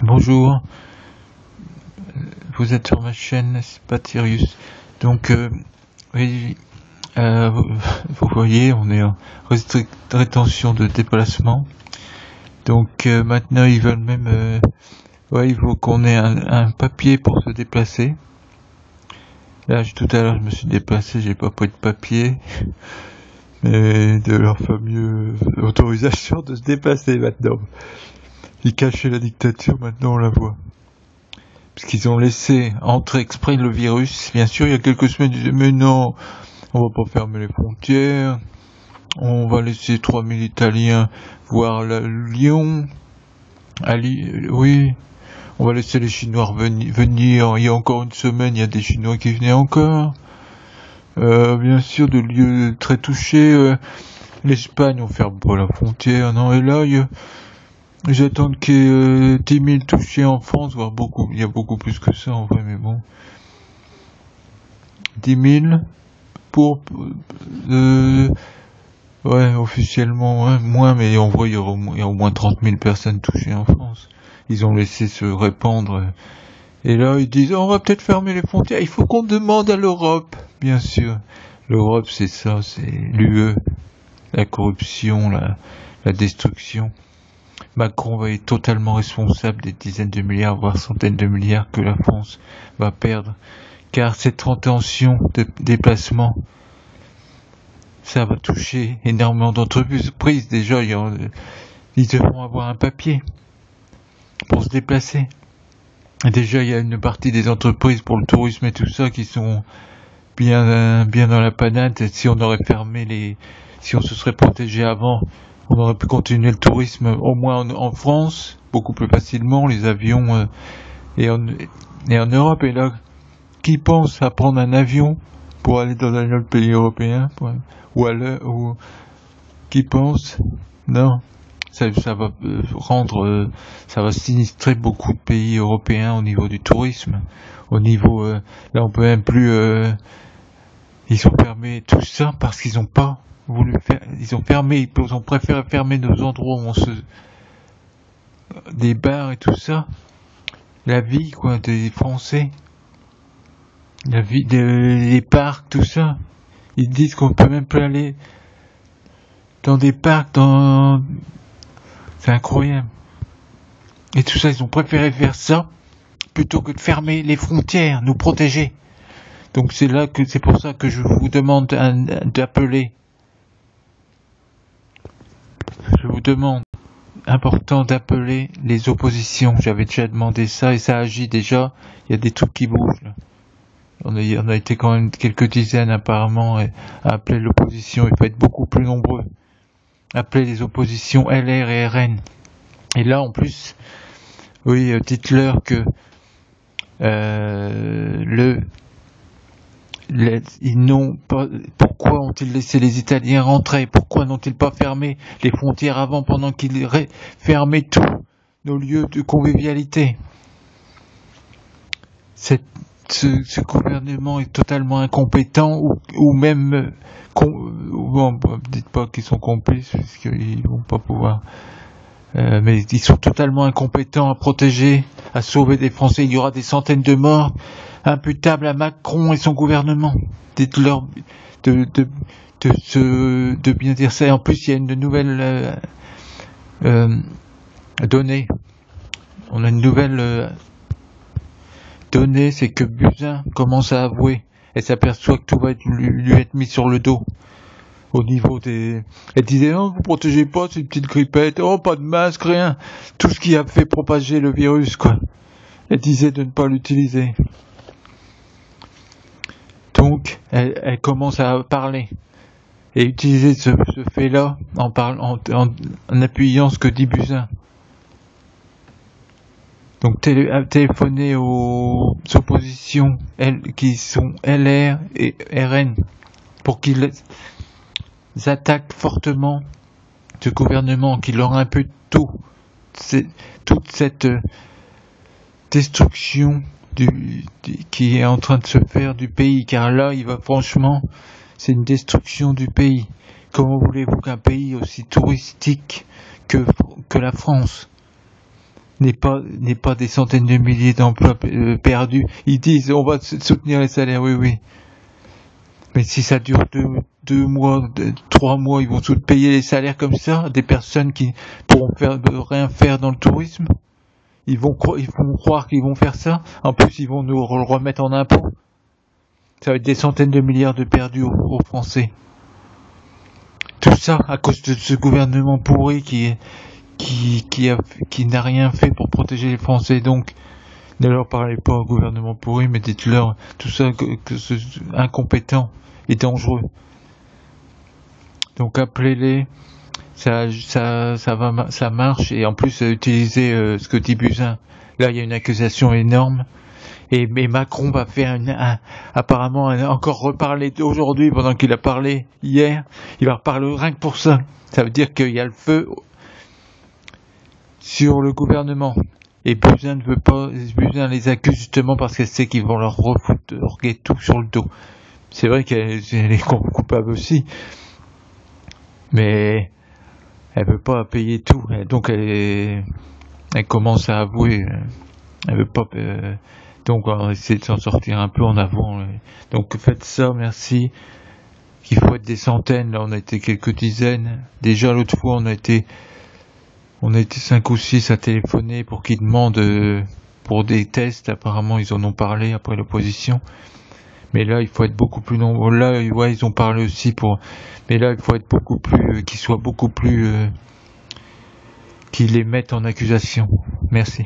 Bonjour, vous êtes sur ma chaîne, c'est pas Sirius. Donc, oui, vous voyez, on est en rétention de déplacement. Donc maintenant, ils veulent même, il faut qu'on ait un papier pour se déplacer. Là, tout à l'heure, je me suis déplacé, j'ai pas pris de papier, mais de leur fameuse autorisation de se déplacer maintenant. Ils cachaient la dictature, maintenant on la voit. Parce qu'ils ont laissé entrer exprès le virus. Bien sûr, il y a quelques semaines, ils disaient, mais non, on va pas fermer les frontières, on va laisser 3000 Italiens voir Lyon, oui, on va laisser les Chinois venir, il y a encore une semaine, il y a des Chinois qui venaient encore. Bien sûr, de lieux très touchés, l'Espagne, on ferme pas la frontière, non, et là, j'attends qu'il y ait 10 000 touchés en France, voire beaucoup, il y a beaucoup plus que ça en vrai, mais bon. 10 000 pour, officiellement, moins, mais on voit, il y a au moins 30 000 personnes touchées en France. Ils ont laissé se répandre. Et là, ils disent, on va peut-être fermer les frontières, il faut qu'on demande à l'Europe, bien sûr. L'Europe, c'est ça, c'est l'UE, la corruption, la destruction. Macron va être totalement responsable des dizaines de milliards, voire centaines de milliards que la France va perdre. Car cette intention de déplacement, ça va toucher énormément d'entreprises. Déjà, ils devront avoir un papier pour se déplacer. Et déjà, il y a une partie des entreprises pour le tourisme et tout ça qui sont bien dans la panade. Si on aurait fermé si on se serait protégé avant, on aurait pu continuer le tourisme au moins en France, beaucoup plus facilement, les avions, et en Europe. Et là, qui pense à prendre un avion pour aller dans un autre pays européen, ou qui pense? Non, ça va ça va sinistrer beaucoup de pays européens au niveau du tourisme, au niveau, là on peut même plus, ils ont fermé tout ça parce qu'ils ont pas voulu faire, ils ont préféré fermer nos endroits où des bars et tout ça, la vie, des Français, la vie des parcs, tout ça. Ils disent qu'on peut même plus aller dans des parcs, c'est incroyable. Et tout ça, ils ont préféré faire ça plutôt que de fermer les frontières, nous protéger. Donc c'est pour ça que je vous demande d'appeler. Je vous demande, important d'appeler les oppositions. J'avais déjà demandé ça et ça agit déjà. Il y a des trucs qui bougent là. On a été quand même quelques dizaines apparemment à appeler l'opposition. Il faut être beaucoup plus nombreux. Appeler les oppositions LR et RN. Et là en plus, oui, dites-leur que ils n'ont pas. Pourquoi ont-ils laissé les Italiens rentrer? Pourquoi n'ont-ils pas fermé les frontières avant, pendant qu'ils fermaient tous nos lieux de convivialité? Ce gouvernement est totalement incompétent, ou même bon, dites pas qu'ils sont complices puisqu'ils vont pas pouvoir, mais ils sont totalement incompétents à protéger, à sauver des Français. Il y aura des centaines de morts imputables à Macron et son gouvernement. Dites-leur de bien dire ça. Et en plus, il y a une nouvelle donnée. On a une nouvelle donnée, c'est que Buzyn commence à avouer et s'aperçoit que tout va lui être mis sur le dos. Au niveau des... Elle disait, non, vous protégez pas, c'est une petite grippette, oh, pas de masque, rien. Tout ce qui a fait propager le virus, Elle disait de ne pas l'utiliser. Donc, elle commence à parler et utiliser ce fait-là en appuyant ce que dit Buzyn. Donc, téléphoner aux oppositions qui sont LR et RN pour qu'ils attaquent fortement ce gouvernement qui leur impute toute cette destruction qui est en train de se faire du pays, car là, franchement, c'est une destruction du pays. Comment voulez-vous qu'un pays aussi touristique que la France n'est pas des centaines de milliers d'emplois perdus. Ils disent on va soutenir les salaires, oui. Mais si ça dure 2 mois, 3 mois, ils vont tous payer les salaires comme ça, des personnes qui pourront rien faire dans le tourisme. Ils vont croire qu'ils vont faire ça. En plus, ils vont nous le remettre en impôts. Ça va être des centaines de milliards de perdus aux Français. Tout ça à cause de ce gouvernement pourri qui n'a rien fait pour protéger les Français. Donc, ne leur parlez pas au gouvernement pourri, mais dites-leur tout ça que c'est incompétent et dangereux. Donc appelez-les, ça marche, et en plus utilisez ce que dit Buzyn. Là, il y a une accusation énorme, et Macron va faire apparemment encore reparler aujourd'hui pendant qu'il a parlé hier. Il va reparler rien que pour ça. Ça veut dire qu'il y a le feu sur le gouvernement. Et Buzyn ne veut pas, Buzyn les accuse justement parce qu'elle sait qu'ils vont leur refouler tout sur le dos. C'est vrai qu'elle est coupable aussi, mais elle veut pas payer tout. Donc elle commence à avouer. Elle veut pas. Donc on va essayer de s'en sortir un peu en avant. Donc faites ça, merci. Il faut être des centaines. Là on a été quelques dizaines. Déjà l'autre fois on a été 5 ou 6 à téléphoner pour qu'ils demandent pour des tests. Apparemment ils en ont parlé après l'opposition. Mais là il faut être beaucoup plus nombreux. Là ouais ils ont parlé aussi mais là il faut être beaucoup plus, qu'ils soient beaucoup plus, qu'ils les mettent en accusation. Merci.